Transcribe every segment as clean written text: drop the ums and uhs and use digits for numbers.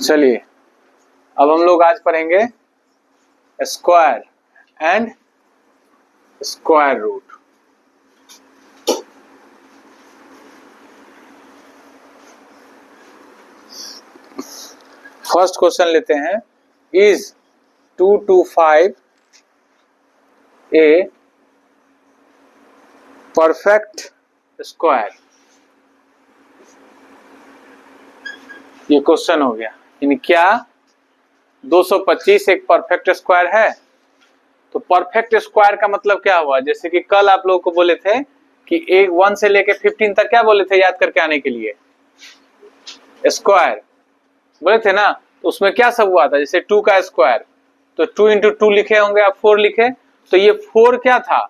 चलिए अब हम लोग आज पढ़ेंगे square and square root. First question लेते हैं, इज 225 ए परफेक्ट स्क्वायर। ये क्वेश्चन हो गया, यानी क्या 225 एक परफेक्ट स्क्वायर है? तो परफेक्ट स्क्वायर का मतलब क्या हुआ? जैसे कि कल आप लोगों को बोले थे कि एक 1 से लेके 15 तक क्या बोले थे याद करके आने के लिए? स्क्वायर बोले थे ना। तो उसमें क्या सब हुआ था? जैसे 2 का स्क्वायर, तो 2 इंटू 2 लिखे होंगे आप, 4 लिखे, तो ये 4 क्या था?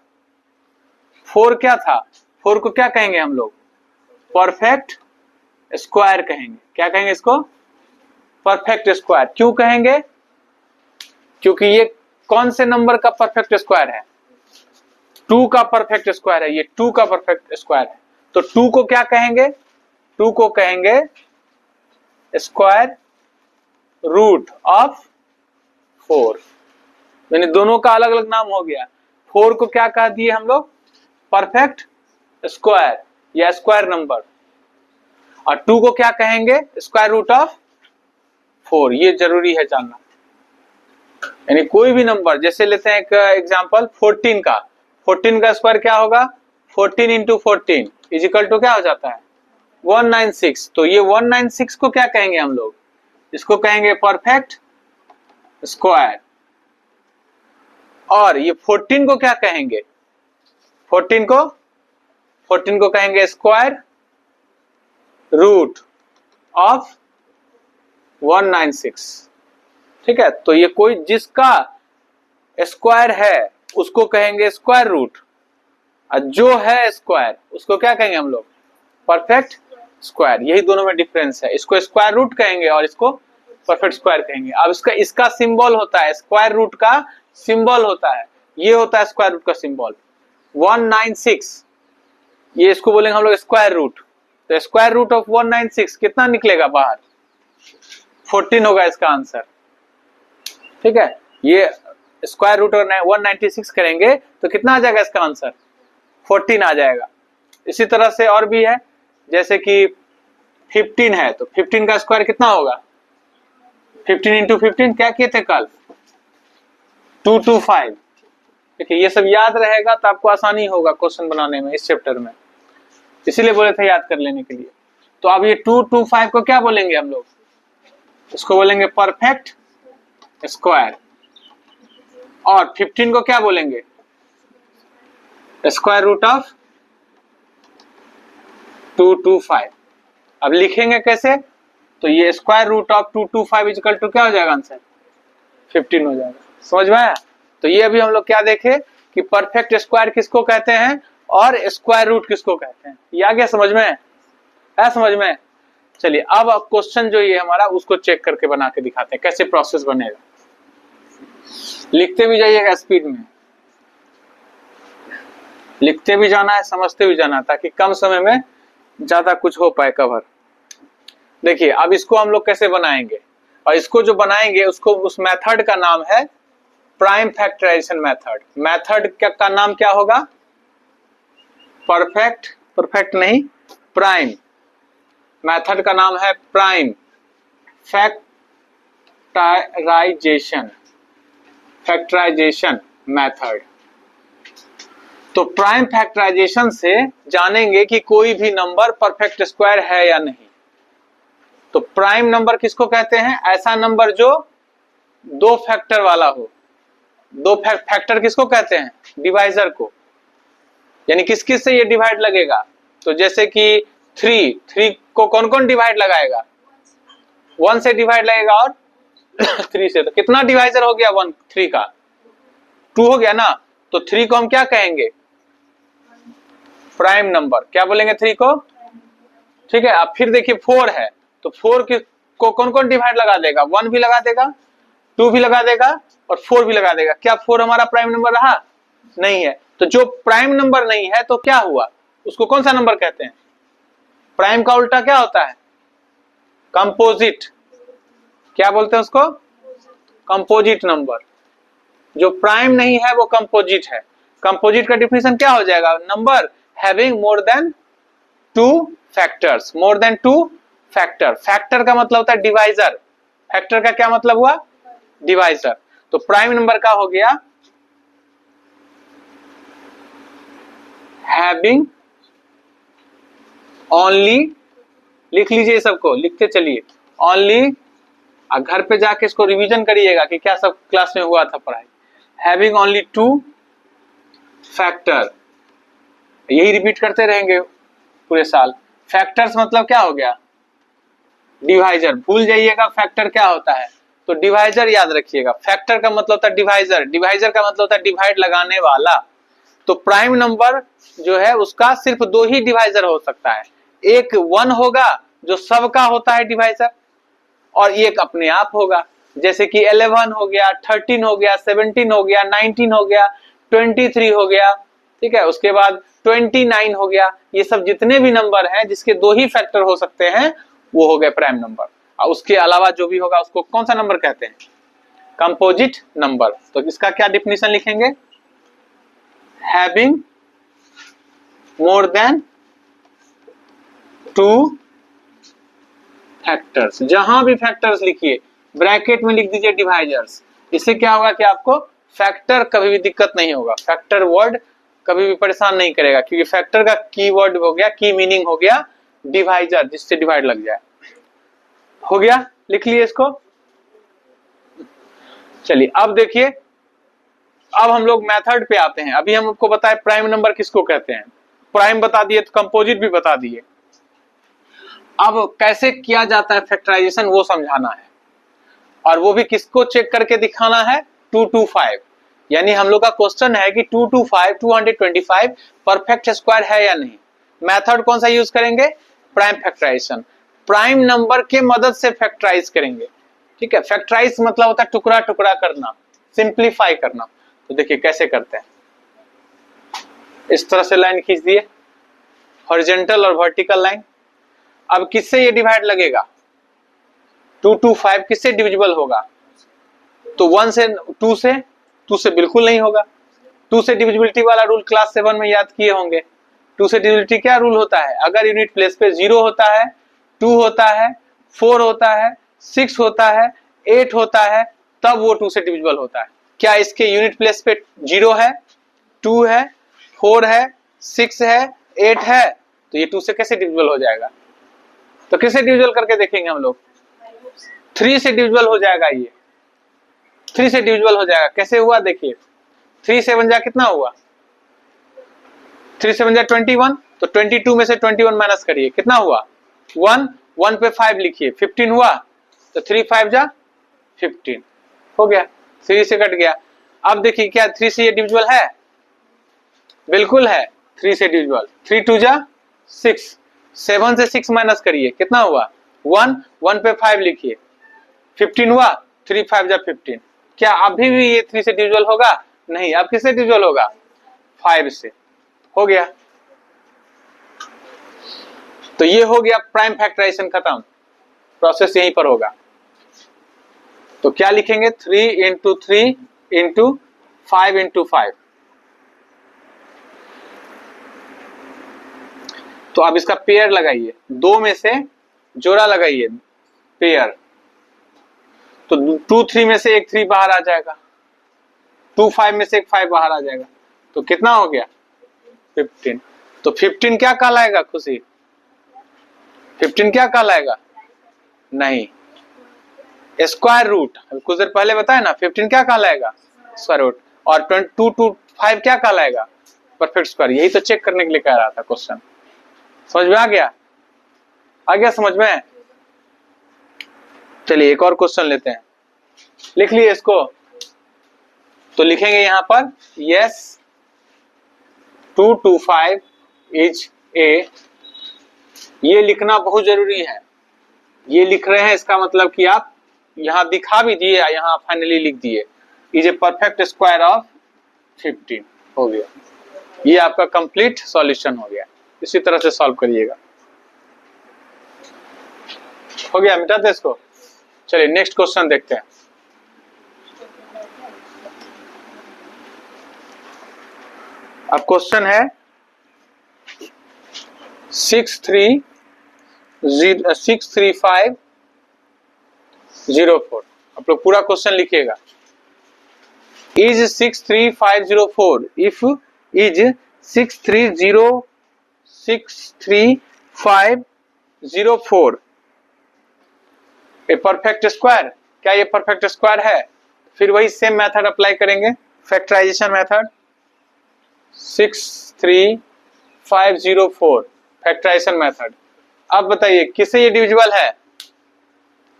4 क्या था? 4 को क्या कहेंगे हम लोग? परफेक्ट स्क्वायर कहेंगे। क्या कहेंगे इसको? Perfect square. क्यों कहेंगे? क्योंकि ये कौन से नंबर का परफेक्ट स्क्वायर है? 2 का परफेक्ट स्क्वायर है। ये 2 का परफेक्ट स्क्वायर है। तो 2 को क्या कहेंगे? 2 को कहेंगे स्क्वायर रूट ऑफ 4। यानी दोनों का अलग अलग नाम हो गया। 4 को क्या कह दिए हम लोग? परफेक्ट स्क्वायर या स्क्वायर नंबर। और 2 को क्या कहेंगे? Square root of 4। ये जरूरी है जानना। यानी कोई भी नंबर, जैसे लेते हैं एक एग्जांपल 14 का। 14 का स्क्वायर क्या होगा? 14 इंटू 14 इज इक्वल टू क्या हो जाता है? 196। तो ये 196 को क्या कहेंगे हम लोग? इसको कहेंगे परफेक्ट स्क्वायर। और ये 14 को क्या कहेंगे? 14 को कहेंगे स्क्वायर रूट ऑफ 196। ठीक है, तो ये कोई जिसका स्क्वायर है उसको कहेंगे स्क्वायर रूट, और जो है स्क्वायर उसको क्या कहेंगे हम लोग? Perfect square. यही दोनों में डिफरेंस है। इसको स्क्वायर रूट कहेंगे और इसको परफेक्ट स्क्वायर कहेंगे। अब इसका सिंबल होता है, स्क्वायर रूट का सिंबल होता है, ये होता है स्क्वायर रूट का सिंबल 196। ये इसको बोलेंगे हम लोग स्क्वायर रूट। तो स्क्वायर रूट ऑफ 196 कितना निकलेगा बाहर? 14 होगा इसका आंसर। ठीक है, ये स्क्वायर रूट और 196 करेंगे तो कितना आ जाएगा इसका आंसर? 14 आ जाएगा। इसी तरह से और भी है, जैसे कि 15 है तो 15 का स्क्वायर कितना होगा? 15 इंटू 15 क्या किए थे कल? 225। देखिए ये सब याद रहेगा तो आपको आसानी होगा क्वेश्चन बनाने में इस चैप्टर में, इसीलिए बोले थे याद कर लेने के लिए। तो अब ये 225 को क्या बोलेंगे हम लोग? इसको बोलेंगे परफेक्ट स्क्वायर। और 15 को क्या बोलेंगे? Square root of 225। अब लिखेंगे कैसे? तो ये square root of 225 equal to क्या हो जाएगा आंसर? 15 हो जाएगा। समझ में आया? तो ये अभी हम लोग क्या देखे कि परफेक्ट स्क्वायर किसको कहते हैं और स्क्वायर रूट किसको कहते हैं। ये आ गया समझ में? है समझ में? चलिए अब क्वेश्चन जो ये हमारा उसको चेक करके बना के दिखाते हैं कैसे प्रोसेस बनेगा। लिखते भी जाइएगा स्पीड में, लिखते भी जाना है, समझते भी जाना है, ताकि कम समय में ज्यादा कुछ हो पाए कवर। देखिए अब इसको हम लोग कैसे बनाएंगे, और इसको जो बनाएंगे उसको उस मेथड का नाम है प्राइम फैक्टराइजेशन मेथड। मेथड का नाम क्या होगा? परफेक्ट नहीं, प्राइम। मेथड का नाम है प्राइम फैक्टराइजेशन मेथड। तो प्राइम फैक्टराइजेशन से जानेंगे कि कोई भी नंबर परफेक्ट स्क्वायर है या नहीं। तो प्राइम नंबर किसको कहते हैं? ऐसा नंबर जो 2 फैक्टर वाला हो। 2 फैक्टर किसको कहते हैं? डिवाइजर को। यानी किस किस से ये डिवाइड लगेगा? तो जैसे कि 3 को कौन कौन डिवाइड लगाएगा? 1 से डिवाइड लगेगा और 3 से। तो कितना डिवाइजर हो गया 3 का? 2 हो गया ना। तो 3 को हम क्या कहेंगे? Prime number. क्या बोलेंगे 3 को? ठीक है। अब फिर देखिए 4 है, तो 4 को कौन कौन डिवाइड लगा देगा? 1 भी लगा देगा, 2 भी लगा देगा और 4 भी लगा देगा। क्या 4 हमारा प्राइम नंबर रहा? नहीं है। तो जो प्राइम नंबर नहीं है तो क्या हुआ? उसको कौन सा नंबर कहते हैं? प्राइम का उल्टा क्या होता है? कंपोजिट। क्या बोलते हैं उसको? Composite number. जो प्राइम नहीं है वो कंपोजिट है। कंपोजिट का डिफिनेशन क्या हो जाएगा? Number having more than 2 factors. More than 2 factor. Factor का मतलब होता है डिवाइजर। फैक्टर का क्या मतलब हुआ? डिवाइजर। तो प्राइम नंबर का हो गया हैविंग ओनली, लिख लीजिए सबको, लिखते चलिए ओनली। घर पे जाके इसको रिवीजन करिएगा कि क्या सब क्लास में हुआ था पढ़ाई। हैविंग ओनली 2 फैक्टर, यही रिपीट करते रहेंगे पूरे साल। फैक्टर्स मतलब क्या हो गया? डिवाइजर। भूल जाइएगा फैक्टर क्या होता है, तो डिवाइजर याद रखिएगा। फैक्टर का मतलब होता है डिवाइजर, डिवाइजर का मतलब होता है डिवाइड लगाने वाला। तो प्राइम नंबर जो है उसका सिर्फ 2 ही डिवाइजर हो सकता है। एक 1 होगा जो सबका होता है डिवाइजर, और एक अपने आप होगा, जैसे कि 11 हो गया, 13 हो गया, 17 हो गया, 19 हो गया, 23 हो गया, ठीक है। उसके बाद 29 हो गया। ये सब जितने भी नंबर हैं जिसके 2 ही फैक्टर हो सकते हैं वो हो गए प्राइम नंबर। और उसके अलावा जो भी होगा उसको कौन सा नंबर कहते हैं? Composite number. तो इसका क्या डिफिनेशन लिखेंगे? Having more than 2 factors. जहां भी फैक्टर्स लिखिए ब्रैकेट में लिख दीजिए डिवाइजर्स। इससे क्या होगा कि आपको फैक्टर कभी भी दिक्कत नहीं होगा। फैक्टर वर्ड कभी भी परेशान नहीं करेगा, क्योंकि फैक्टर का की वर्ड हो गया, की मीनिंग हो गया डिवाइजर, जिससे डिवाइड लग जाए। हो गया, लिख लिए इसको। चलिए अब देखिए, अब हम लोग मेथड पे आते हैं। अभी हम आपको बताए प्राइम नंबर किसको कहते हैं, प्राइम बता दिए, तो कंपोजिट भी बता दिए। अब कैसे किया जाता है फैक्टराइजेशन वो समझाना है, और वो भी किसको चेक करके दिखाना है? 225। यानी हम लोग का क्वेश्चन है कि 225 परफेक्ट स्क्वायर है या नहीं। मेथड कौन सा यूज करेंगे? Prime factorisation. प्राइम नंबर के मदद से फैक्टराइज करेंगे, ठीक है। फैक्टराइज मतलब होता है टुकड़ा टुकड़ा करना, सिंप्लीफाई करना। तो देखिए कैसे करते हैं। इस तरह से लाइन खींच दिए, हॉरिजॉन्टल और वर्टिकल लाइन। अब किससे ये डिवाइड लगेगा? 225 किससे डिविजिबल होगा? तो 1 से 2 से बिल्कुल नहीं होगा। 2 से डिविजिबिलिटी वाला रूल क्लास 7 में याद किए होंगे। 2 से डिविजिबिलिटी क्या रूल होता है? अगर यूनिट प्लेस पे 0 होता है, 2 होता है, 4 होता है, 6 होता है, 8 होता है, तब वो 2 से डिविजिबल होता है। क्या इसके यूनिट प्लेस पे 0 है, 2 है, 4 है, 6 है, 8 है, तो ये 2 से कैसे डिविजिबल हो जाएगा? तो किससे डिविजिबल करके देखेंगे हम लोग? 3 से डिविजिबल हो जाएगा। ये 3 से डिविजिबल हो जाएगा। कैसे हुआ देखिए, 3 से 1 जा कितना हुआ? 3 से 1 जा 21, तो 22 में से 21 माइनस करिए, कितना हुआ? 1, 1 पे 5 लिखिए, 15 हुआ। तो 3 5 जा 15 हो गया, 3 से कट गया। अब देखिए क्या 3 से ये डिविजिबल है? बिल्कुल है, 3 से डिविजिबल। 3 2 जा 6, 7 से 6 माइनस करिए, कितना हुआ? 1, 1 पे 5 लिखिए, 15 हुआ। 3 5 जा 15। क्या अभी भी ये 3 से डिविजिबल होगा? नहीं। अब किससे डिविजिबल होगा? 5 से। हो गया। तो ये हो गया प्राइम फैक्टराइजेशन खत्म। प्रोसेस यहीं पर होगा। तो क्या लिखेंगे? 3 इंटू 3 इंटू 5 इंटू 5। तो अब इसका पेयर लगाइए, 2 में से जोड़ा लगाइए, पेयर। तो 2 3 में से एक 3 बाहर आ जाएगा, 2 5 में से एक 5 बाहर आ जाएगा। तो कितना हो गया? 15। तो 15 क्या कहलाएगा खुशी? 15 क्या कहलाएगा? नहीं, स्क्वायर रूट। कुछ देर पहले बताया ना, 15 क्या कहलाएगा? Square root. और 2 टू 5 क्या कहलाएगा? Perfect square. यही तो चेक करने के लिए कह रहा था क्वेश्चन। समझ में आ गया? आ गया समझ में? चलिए एक और क्वेश्चन लेते हैं। लिख लिए इसको। तो लिखेंगे यहां पर यस 225 इज ए। ये लिखना बहुत जरूरी है। ये लिख रहे हैं इसका मतलब कि आप यहां दिखा भी दिए, यहां फाइनली लिख दिए is a perfect square of 15। हो गया, ये आपका कंप्लीट सॉल्यूशन हो गया। इसी तरह से सॉल्व करिएगा। हो गया, मिटा दे इसको। चलिए नेक्स्ट क्वेश्चन देखते हैं। अब क्वेश्चन है 63504। आप लोग पूरा क्वेश्चन लिखिएगा। Is 63504 if is 63504 a perfect square. क्या ये परफेक्ट स्क्वायर है? फिर वही सेम मेथड अप्लाई करेंगे, फैक्टराइजेशन मेथड। 63504 factorization method. अब बताइए किससे ये डिविजिबल है?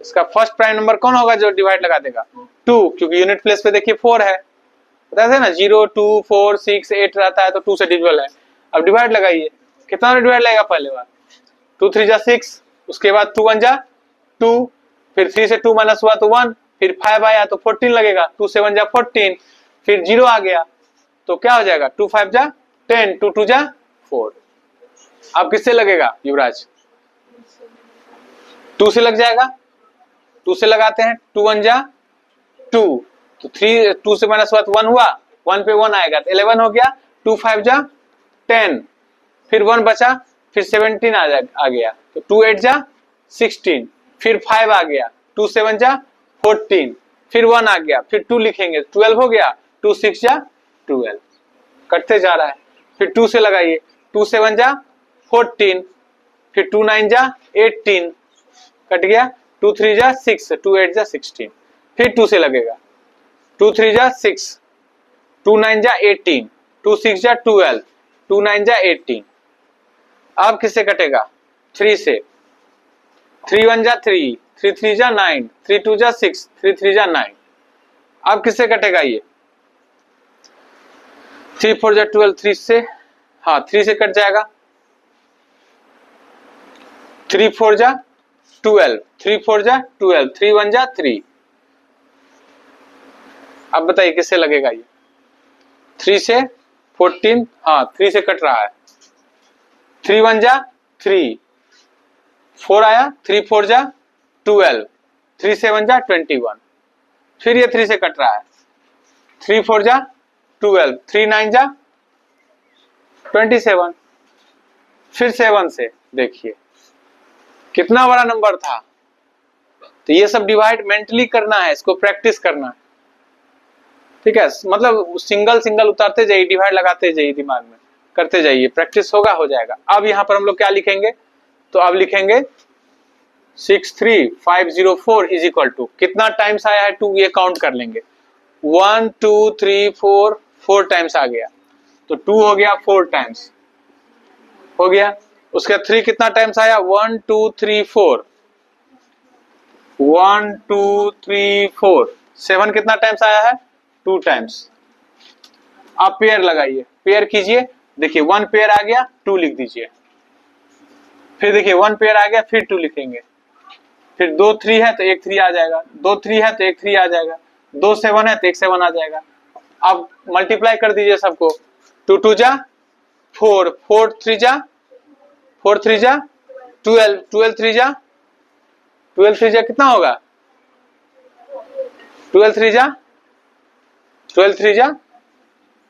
इसका फर्स्ट प्राइम नंबर कौन होगा जो डिवाइड लगा देगा? 2, क्योंकि यूनिट प्लेस पे देखिए 4 है, बता थे ना 0 2 4 6 8 रहता है तो 2 से डिविजिबल है। अब डिवाइड लगाइए, कितना डिवाइड लगेगा? पहले बार 2 3 जा 6, उसके बाद 2 1 जा 2, फिर 3 से 2 माइनस हुआ तो 1, फिर 5 आया तो 14 लगेगा, 2 7 जा 14, फिर 0 आ गया तो क्या हो जाएगा? 2 5 जा 10, 2 2 जा 4। अब किससे लगेगा युवराज? 2 से लग जाएगा, 2 से लगाते हैं, 2 1 जा 2, तो 3 2 से माइनस हुआ तो 1 हुआ, 1 पे 1 आएगा तो 11 हो गया, 2 5 जा 10, फिर 1 बचा, फिर 17 आ गया तो 2 8 जा 16, फिर 5 आ गया, 2 7 जा 14, फिर 1 आ गया, फिर 2 लिखेंगे 12 हो गया, 2 6 जा 12, कटते जा रहा है। फिर 2 से लगाइए, 2 7 जा 14, फिर 2 9 जा 18, कट गया, 2 3 जा 6, 2 8 जा 16, फिर 2 से लगेगा, 2 3 जा 6, 2 9 जा 18, 2 6 जा 12, 2 9 जा 18। अब किससे कटेगा? 3 से, 3 1 जा 3, 3 3 जा 9, 3 2 जा 6, 3 3 जा 9। अब किससे कटेगा ये? 3 4 जा 12, 3 से, हाँ 3 से कट जाएगा, 3 4 जा 12, 3 4 जा 12, 3 1 जा 3। अब बताइए किससे लगेगा ये? 3 से 14, हाँ 3 से कट रहा है, 3 1 जा 3, 4 आया, 3 4 जा 12, 3 7 जा 21, फिर ये 3 से कट रहा है, 3 4 जा 12, 3 9 जा 27, फिर 7 से देखिए कितना बड़ा नंबर था। तो ये सब डिवाइड मेंटली करना है, इसको प्रैक्टिस करना है, ठीक है? मतलब सिंगल सिंगल उतारते जाइए, डिवाइड लगाते जाइए, दिमाग में करते जाइए, प्रैक्टिस होगा, हो जाएगा। अब यहाँ पर हम लोग क्या लिखेंगे? तो अब लिखेंगे 63504 इज इक्वल टू, कितना टाइम्स आया है 2 ये काउंट कर लेंगे, 1 2 3 4, 4 टाइम्स आ गया तो 2 हो गया 4 टाइम्स हो गया। उसका 3 कितना टाइम्स आया? 1 2 3 4, 1 2 3 4। 7 कितना टाइम्स आया है? 2 टाइम्स। आप पेयर लगाइए, पेयर कीजिए, देखिए 1 पेयर आ गया 2 लिख दीजिए, फिर देखिए 1 पेयर आ गया फिर 2 लिखेंगे, फिर 2 3 है तो 1 3 आ जाएगा, 2 3 है तो 1 3 आ जाएगा, 2 7 है तो 1 7 आ जाएगा। अब मल्टीप्लाई कर दीजिए सबको, 2 2 जा 4, 4 3 जा 12, 12 3 जा 12 3 जा कितना होगा? 12 3 जा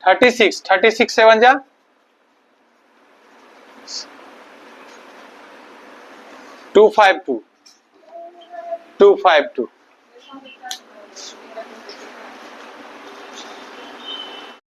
36, 36 7 जा 252, 252,